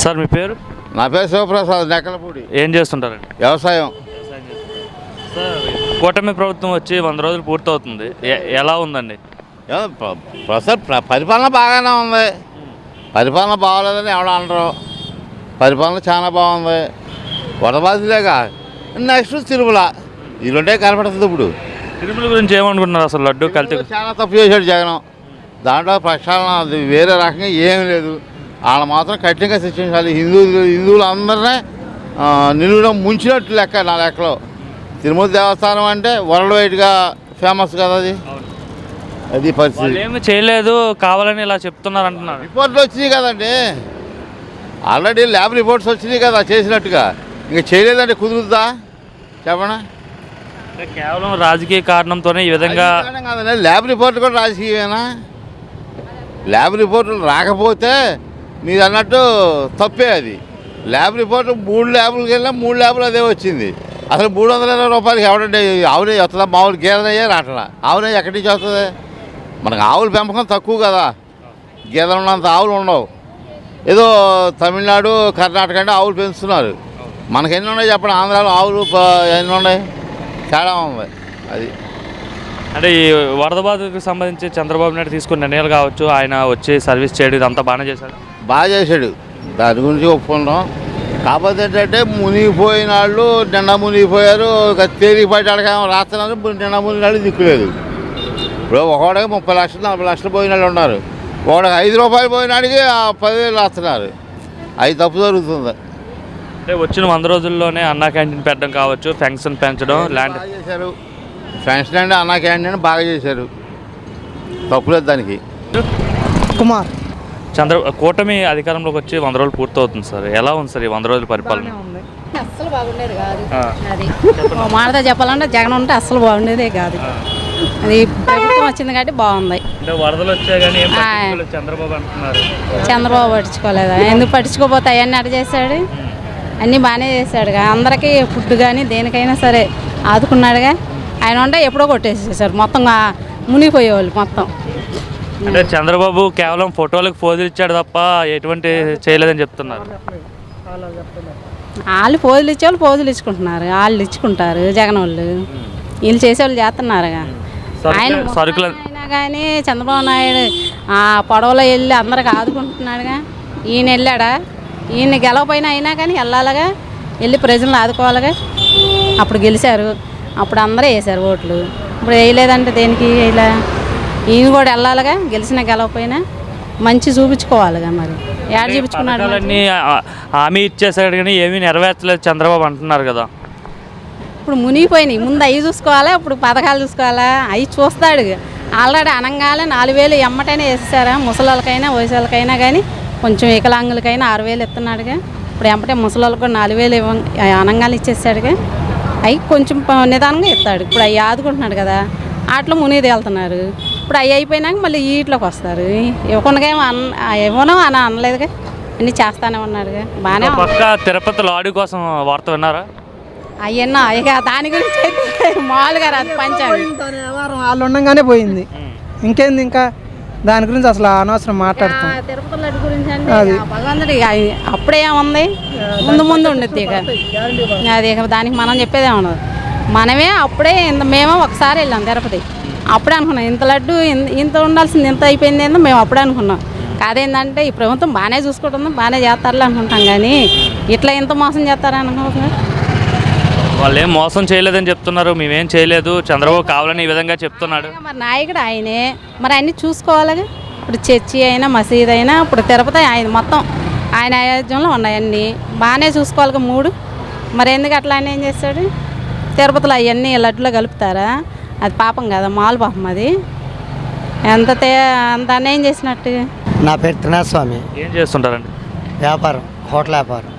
Sir మీ పేరు? నా పేరు శివప్రసాద్, నెక్కలపూడి. ఏం చేస్తుంటారండి? వ్యవసాయం. సార్ కూటమి ప్రభుత్వం వచ్చి 100 రోజులు పూర్తవుతుంది, ఎలా ఉందండి? ప్రస్తుతం పరిపాలన బాగానే ఉంది. పరిపాలన బాగోలేదని ఎవడ అనరు. పరిపాలన చాలా బాగుంది. వడబాదిలేగా నెక్స్ట్ తిరుమల, ఈ రెండే కనపడుతుంది. ఇప్పుడు తిరుమల గురించి ఏమనుకుంటున్నారు? అసలు లడ్డు కల్తీ చాలా తప్పు చేశాడు జగన్. దాంట్లో ప్రక్షాళన అది వేరే రకంగా ఏమీ లేదు. వాళ్ళ మాత్రం కఠినంగా శిక్షించాలి. హిందువులు అందరినీ నిలువడం ముంచినట్టు లెక్క నా లెక్కలో. తిరుమల దేవస్థానం అంటే వరల్డ్ వైడ్గా ఫేమస్ కదా, అది పరిస్థితి. ఏమి చేయలేదు, కావాలని ఇలా చెప్తున్నారు అంటున్నారు. రిపోర్ట్లు వచ్చినాయి కదండి, ఆల్రెడీ ల్యాబ్ రిపోర్ట్స్ వచ్చినాయి కదా చేసినట్టుగా. ఇంకా చేయలేదంటే కుదురుద్దా చెప్పనా? కేవలం రాజకీయ కారణంతోనే ఈ విధంగా కాదండి. ల్యాబ్ రిపోర్ట్ కూడా రాజకీయమేనా? ల్యాబ్ రిపోర్ట్లు రాకపోతే మీరు అన్నట్టు తప్పే అది. ల్యాబ్ రిపోర్ట్ 3 ల్యాబులకి వెళ్ళినా 3 ల్యాబులు అదే వచ్చింది. అసలు 320 రూపాయలకి ఎవడంటే ఆవునే వస్తుందా? మామూలు గేదెనయ్యే రావట్లా. ఆవునే ఎక్కడి నుంచి వస్తుంది? మనకు ఆవుల పెంపకం తక్కువ కదా, గేదెలు ఉన్నంత ఆవులు ఉండవు. ఏదో తమిళనాడు కర్ణాటక అంటే ఆవులు పెంచుతున్నారు. మనకు ఎన్ని ఉన్నాయి చెప్పండి? ఆంధ్రాలో ఆవులు ఎన్ని ఉన్నాయి? తేడా ఉంది. అది అంటే ఈ వరద బాధకు సంబంధించి చంద్రబాబు నాయుడు తీసుకున్న నిర్ణయాలు కావచ్చు, ఆయన వచ్చి సర్వీస్ చేయడం ఇదంతా బాగానే చేశాడు. బాగా చేశాడు, దాని గురించి ఒప్పుకుంటాం. కాకపోతే ఏంటంటే మునిగిపోయిన వాళ్ళు నిండా మునిగిపోయారు. తేలికి పట్టి అడగ రాస్తున్నారు. నిండా మునిగిన వాళ్ళు దిక్కులేదు. ఇప్పుడు ఒకడికి 30 లక్షలు 40 లక్షలు పోయిన వాళ్ళు ఉన్నారు. ఒకడికి 5 రూపాయలు పోయినాడికి 10,000 రాస్తున్నారు. అది తప్పు జరుగుతుంది. అంటే వచ్చిన 100 రోజుల్లోనే అన్నా క్యాంటీన్ పెట్టడం కావచ్చు, పెన్షన్ పెంచడం, ల్యాండ్ చేశారు. పెన్షన్ అంటే అన్నా క్యాంటీన్ బాగా చేశారు, తప్పులేదు దానికి. కుమార్. కూటమి అధికారంలోకి వచ్చి 100 రోజులు పూర్తవుతుంది సార్, ఎలా ఉంది సార్ ఈ 100 రోజుల పరిపాలన? అస్సలు బాగుండేది కాదు. అది మాటతో చెప్పాలంటే జగన్ ఉంటే అస్సలు బాగుండేదే కాదు. అది ప్రభుత్వం వచ్చింది కాబట్టి బాగుంది. వరదలు వచ్చాయి కానీ చంద్రబాబు అంటున్నారు. చంద్రబాబు పట్టించుకోలేదా? ఎందుకు పట్టించుకోపోతే అవన్నీ అటు చేశాడు, అన్నీ బాగానే చేశాడుగా. అందరికీ ఫుడ్ కానీ దేనికైనా సరే ఆదుకున్నాడుగా. ఆయన ఉంటే ఎప్పుడో కొట్టేసేసారు మొత్తం, మునిగిపోయేవాళ్ళు మొత్తం. అంటే చంద్రబాబు కేవలం ఫోటోలకు పోజులు ఇచ్చాడు తప్ప ఎటువంటి చేయలేదని చెప్తున్నారు. వాళ్ళు పోజులు ఇచ్చేవాళ్ళు పోజులు ఇచ్చుకుంటున్నారు, వాళ్ళు ఇచ్చుకుంటారు జగన్ వాళ్ళు. వీళ్ళు చేసేవాళ్ళు చేస్తున్నారుగా. ఆయన అయినా కానీ చంద్రబాబు నాయుడు పడవలో వెళ్ళి అందరికి ఆదుకుంటున్నాడుగా. ఈయన వెళ్ళాడా? ఈయన గెలవపోయినా అయినా కానీ వెళ్ళాలిగా, వెళ్ళి ప్రజలను ఆదుకోవాలిగా. అప్పుడు గెలిచారు, అప్పుడు అందరూ వేసారు ఓట్లు. ఇప్పుడు వేయలేదంటే దేనికి ఇలా? ఈయన కూడా వెళ్ళాలిగా, గెలిచినా గెలవపోయినా మంచి చూపించుకోవాలిగా. మరి యాడ్ చూపించుకున్నాడు. హామీ ఇచ్చేసాడు కానీ ఏమీ నెరవేర్చలేదు చంద్రబాబు అంటున్నారు కదా. ఇప్పుడు మునిగిపోయినాయి, ముందు అవి చూసుకోవాలా, ఇప్పుడు పథకాలు చూసుకోవాలా? అవి చూస్తాడు. ఆల్రెడీ అనంగానే 4,000 ఎమ్మటైనా వేసేసారా? ముసలాళ్ళకైనా వయసులకైనా కానీ, కొంచెం వికలాంగులకైనా 6,000 ఇస్తున్నాడుగా. ఇప్పుడు ఎమ్మటే ముసలాళ్ళకు కూడా 4,000 అనంగానే ఇచ్చేసాడుగా. అవి కొంచెం నిదానంగా ఇస్తాడు. ఇప్పుడు అవి ఆదుకుంటున్నాడు కదా, వాటిలో మునిది వెళ్తున్నారు. ఇప్పుడు అవి అయిపోయినాక మళ్ళీ వీటిలోకి వస్తారు. ఇవ్వకుండా ఇవ్వను అని అనలేదుగా, అన్నీ చేస్తానే ఉన్నాడుగా. బాగానే పక్క తిరుపతి లాడీ కోసం వార్త విన్నారా? అవన్నా ఇక దాని గురించి అయితే మామూలుగా రాదు. పంచాలి వాళ్ళు ఉండగానే పోయింది, ఇంకేంది ఇంకా దాని గురించి అసలు అనవసరం మాట్లాడుతాం. తిరుపతి లడ్డు గురించి అంటే భగవంతుడి అప్పుడే ఏముంది, ముందు ముందు ఉండిద్ది. ఇక అది ఇక దానికి మనం చెప్పేదే ఉండదు. మనమే అప్పుడే మేము ఒకసారి వెళ్ళాం తిరుపతి, అప్పుడే అనుకున్నాం ఇంత లడ్డు ఇంత ఉండాల్సింది ఇంత అయిపోయింది ఏందో మేము అప్పుడే అనుకున్నాం. కాదేంటంటే ఈ ప్రభుత్వం బాగానే చూసుకుంటుంది, బాగానే చేస్తారులే అనుకుంటాం. కానీ ఇట్లా ఇంత మోసం చేస్తారా అనుకుంటున్నారు. వాళ్ళు ఏం మోసం చేయలేదని చెప్తున్నారు, మేమేం చేయలేదు, చంద్రబాబు కావాలని ఈ విధంగా చెప్తున్నాడు. మరి నాయకుడు ఆయనే, మరి అన్నీ చూసుకోవాలిగా. ఇప్పుడు చర్చి అయినా మసీద్ అయినా ఇప్పుడు తిరుపతి ఆయన మొత్తం ఆయన ఆయోజ్యంలో ఉన్నాయన్నీ బాగానే చూసుకోవాలిగా 3. మరి ఎందుకు అట్లా ఆయన ఏం చేస్తాడు? తిరుపతిలో అవన్నీ లడ్డులో కలుపుతారా? అది పాపం కదా, మాలు పాపం. అది ఎంత అంత అన్యాయం చేసినట్టు. నా పేరు త్రినాథస్వామి. ఏం చేస్తుంటారండి? వ్యాపారం, హోటల్ వ్యాపారం.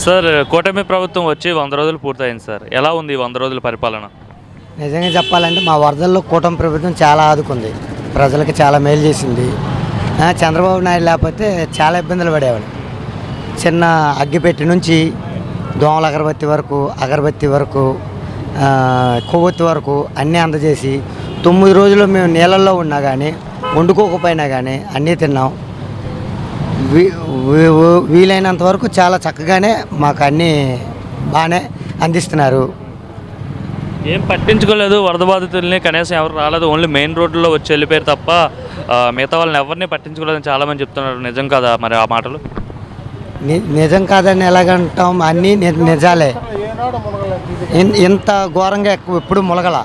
సార్ కూటమి ప్రభుత్వం వచ్చి 100 రోజులు పూర్తయింది సార్, ఎలా ఉంది 100 రోజుల పరిపాలన? నిజంగా చెప్పాలంటే మా వరదల్లో కూటమి ప్రభుత్వం చాలా ఆదుకుంది, ప్రజలకు చాలా మేలు చేసింది. చంద్రబాబు నాయుడు లేకపోతే చాలా ఇబ్బందులు పడేవాడు. చిన్న అగ్గిపెట్టి నుంచి దోమల అగరబత్తి వరకు కొవ్వొత్తి వరకు అన్నీ అందజేసి 9 రోజులు మేము నీళ్ళల్లో ఉన్నా కానీ వండుకోకపోయినా కానీ అన్నీ తిన్నాం. వీలైనంత వరకు చాలా చక్కగానే మాకు అన్నీ బాగానే అందిస్తున్నారు. ఏం పట్టించుకోలేదు వరద బాధితుల్ని, కనీసం ఎవరు రాలేదు, ఓన్లీ మెయిన్ రోడ్లో వచ్చి వెళ్ళిపోయారు తప్ప మిగతా వాళ్ళని ఎవరిని పట్టించుకోలేదని చాలామంది చెప్తున్నారు. నిజం కదా మరి ఆ మాటలు? నిజం కాదని ఎలాగంటాం, అన్నీ నిజాలే. ఇంత ఘోరంగా ఎప్పుడు ములగల,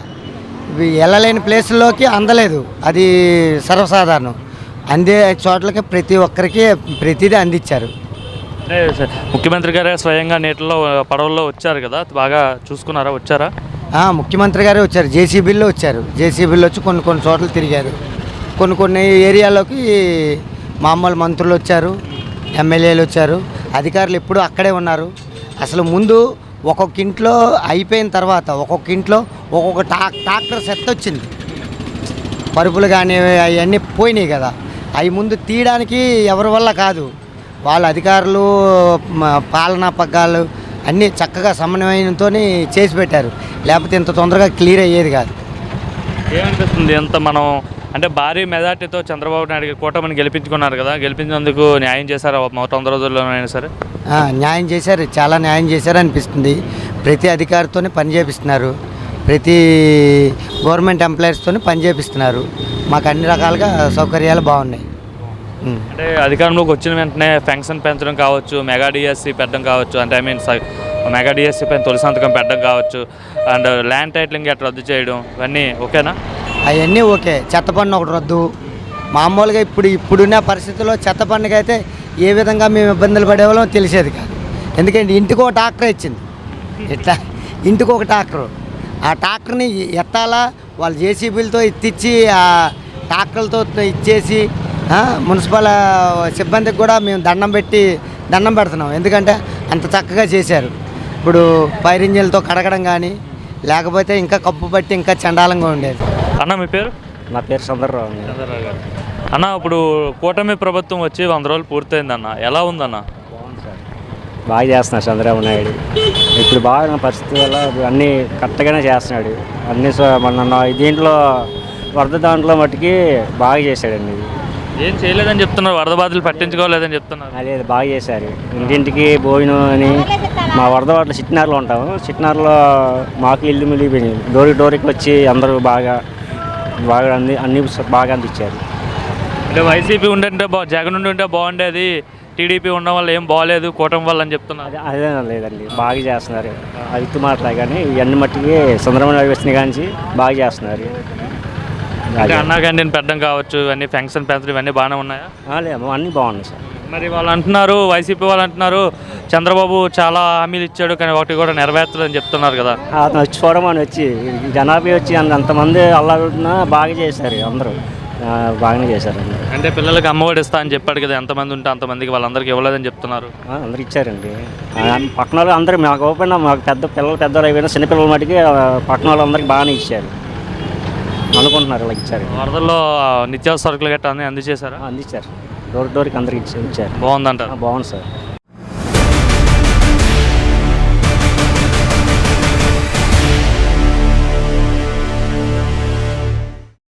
వెళ్ళలేని ప్లేసుల్లోకి అందలేదు, అది సర్వసాధారణం. అందే చోట్లకి ప్రతి ఒక్కరికి ప్రతిదీ అందించారు. ముఖ్యమంత్రి గారే స్వయంగా నీటిలో పడవల్లో వచ్చారు కదా, బాగా చూసుకున్నారా? వచ్చారా? ముఖ్యమంత్రి గారే వచ్చారు, జేసీబీల్లో వచ్చారు. జేసీబీల్లో వచ్చి కొన్ని చోట్ల తిరిగారు. కొన్ని ఏరియాలోకి మామూలు మంత్రులు వచ్చారు, ఎమ్మెల్యేలు వచ్చారు, అధికారులు ఎప్పుడూ అక్కడే ఉన్నారు. అసలు ముందు ఒక్కొక్క ఇంట్లో అయిపోయిన తర్వాత ఒక్కొక్క ఇంట్లో ఒక్కొక్క ట్రాక్టర్ సెట్ వచ్చింది. పరుపులు కానీ అవన్నీ పోయినాయి కదా, అవి ముందు తీయడానికి ఎవరి వల్ల కాదు, వాళ్ళ అధికారులు పాలనా పగ్గాలు అన్నీ చక్కగా సమన్వయంతో చేసి పెట్టారు. లేకపోతే ఇంత తొందరగా క్లియర్ అయ్యేది కాదు. ఏమనిపిస్తుంది ఎంత మనం అంటే భారీ మెజార్టీతో చంద్రబాబు నాయుడు కూటమిని గెలిపించుకున్నారు కదా, గెలిపించినందుకు న్యాయం చేశారు 100 రోజుల్లోనైనా సరే? న్యాయం చేశారు, చాలా న్యాయం చేశారు అనిపిస్తుంది. ప్రతి అధికారితోనే పని చేపిస్తున్నారు, ప్రతి గవర్నమెంట్ ఎంప్లాయీస్తోనే పని చేపిస్తున్నారు. మాకు అన్ని రకాలుగా సౌకర్యాలు బాగున్నాయి. అంటే అధికారంలోకి వచ్చిన వెంటనే పెన్షన్ పెంచడం కావచ్చు, మెగా డిఎస్సి పెట్టడం కావచ్చు, అంటే ఐ మీన్ మెగా డిఎస్సి పైన తొలి సంతకం పెట్టడం కావచ్చు, అండ్ ల్యాండ్ టైటిలింగ్ అట్లా రద్దు చేయడం, ఇవన్నీ ఓకేనా? అవన్నీ ఓకే. చెత్త పన్ను ఒకటి రద్దు. మామూలుగా ఇప్పుడున్న పరిస్థితుల్లో చెత్త పన్నుకి అయితే ఏ విధంగా మేము ఇబ్బందులు పడేవాళ్ళం తెలిసేది కాదు. ఎందుకంటే ఇంటికి ఒక ట్రాక్టర్ ఇచ్చింది, ఇట్లా ఇంటికి ఒక ట్రాక్టరు. ఆ ట్రాక్టర్ని ఎత్తాలా, వాళ్ళు జేసీబీలతో ఎత్తిచ్చి ఆ ట్రాక్టర్లతో ఇచ్చేసి మున్సిపల్ సిబ్బందికి కూడా మేము దండం పెడుతున్నాం. ఎందుకంటే అంత చక్కగా చేశారు. ఇప్పుడు ఫైర్ ఇంజిన్లతో కడగడం కానీ, లేకపోతే ఇంకా కప్పు పట్టి ఇంకా చండాలంగా ఉండేది. అన్న మీ పేరు? నా పేరు చంద్రరావు. గారు అన్న, ఇప్పుడు కూటమి ప్రభుత్వం వచ్చి 100 రోజులు పూర్తయిందన్న, ఎలా ఉందన్న? బాగుంది సార్, బాగా చేస్తున్నాడు చంద్రబాబు నాయుడు. ఇప్పుడు బాగా పరిస్థితి వల్ల అన్నీ కరెక్ట్గానే చేస్తున్నాడు. అన్నీ మన దీంట్లో వరద దాంట్లో మట్టుకి బాగా చేశాడండి. ఏం చేయలేదని చెప్తున్నారు, వరద బాధలు పట్టించుకోలేదని చెప్తున్నారు. అదే బాగా చేశారు. ఇంటింటికి భోజనం అని, మా వరద వాటిలో చిట్నారులో ఉంటాము, చిట్నారులో మాకు ఇల్లు మిలిగిపోయినాయి. డోరికి వచ్చి అందరూ బాగా అన్ని బాగా అందించారు. అంటే వైసీపీ ఉండంటే జగన్ ఉంటే బాగుండేది, టీడీపీ ఉన్న వాళ్ళు ఏం బాగలేదు కూటమి వల్ల అని చెప్తున్నారు. అదే లేదండి, బాగా చేస్తున్నారు. అవిత్తు మాటలే కానీ ఇవన్నీ మట్టికి చంద్రబాబు నాయుడు వచ్చిన కానీ బాగా చేస్తున్నారు. అన్నా క్యాంటీన్ పెట్టడం కావచ్చు, ఇవన్నీ పెన్షన్ పెంచడం ఇవన్నీ బాగానే ఉన్నాయా? లేవు, అన్నీ బాగున్నాయి సార్. మరి వాళ్ళు అంటున్నారు, వైసీపీ వాళ్ళు అంటున్నారు చంద్రబాబు చాలా హామీలు ఇచ్చాడు కానీ ఒకటి కూడా నెరవేర్చలేదని చెప్తున్నారు కదా. అతను వచ్చి చూడమని వచ్చి జనాభా వచ్చి అంతమంది అల్లాడుతున్నా బాగా చేశారు, అందరూ బాగానే చేశారు. అంటే పిల్లలకి అమ్మఒడి ఇస్తా అని చెప్పాడు కదా, ఎంతమంది ఉంటే అంతమందికి వాళ్ళందరికీ ఇవ్వలేదని చెప్తున్నారు. అందరు ఇచ్చారండి. పక్కన వాళ్ళు అందరూ మాకు ఓపెన్, మాకు పెద్దలు అయిపోయినా చిన్నపిల్లల మటుకి పక్కన వాళ్ళందరికీ బాగానే ఇచ్చారు అనుకుంటున్నారు. ఇలా ఇచ్చారు. వరదల్లో నిత్యావసర సరుకులు గట్రా అన్నీ అందజేశారా? అందించారు, డోర్కి అందరికి ఇచ్చారు. బాగుందంటారు? బాగుంది సార్.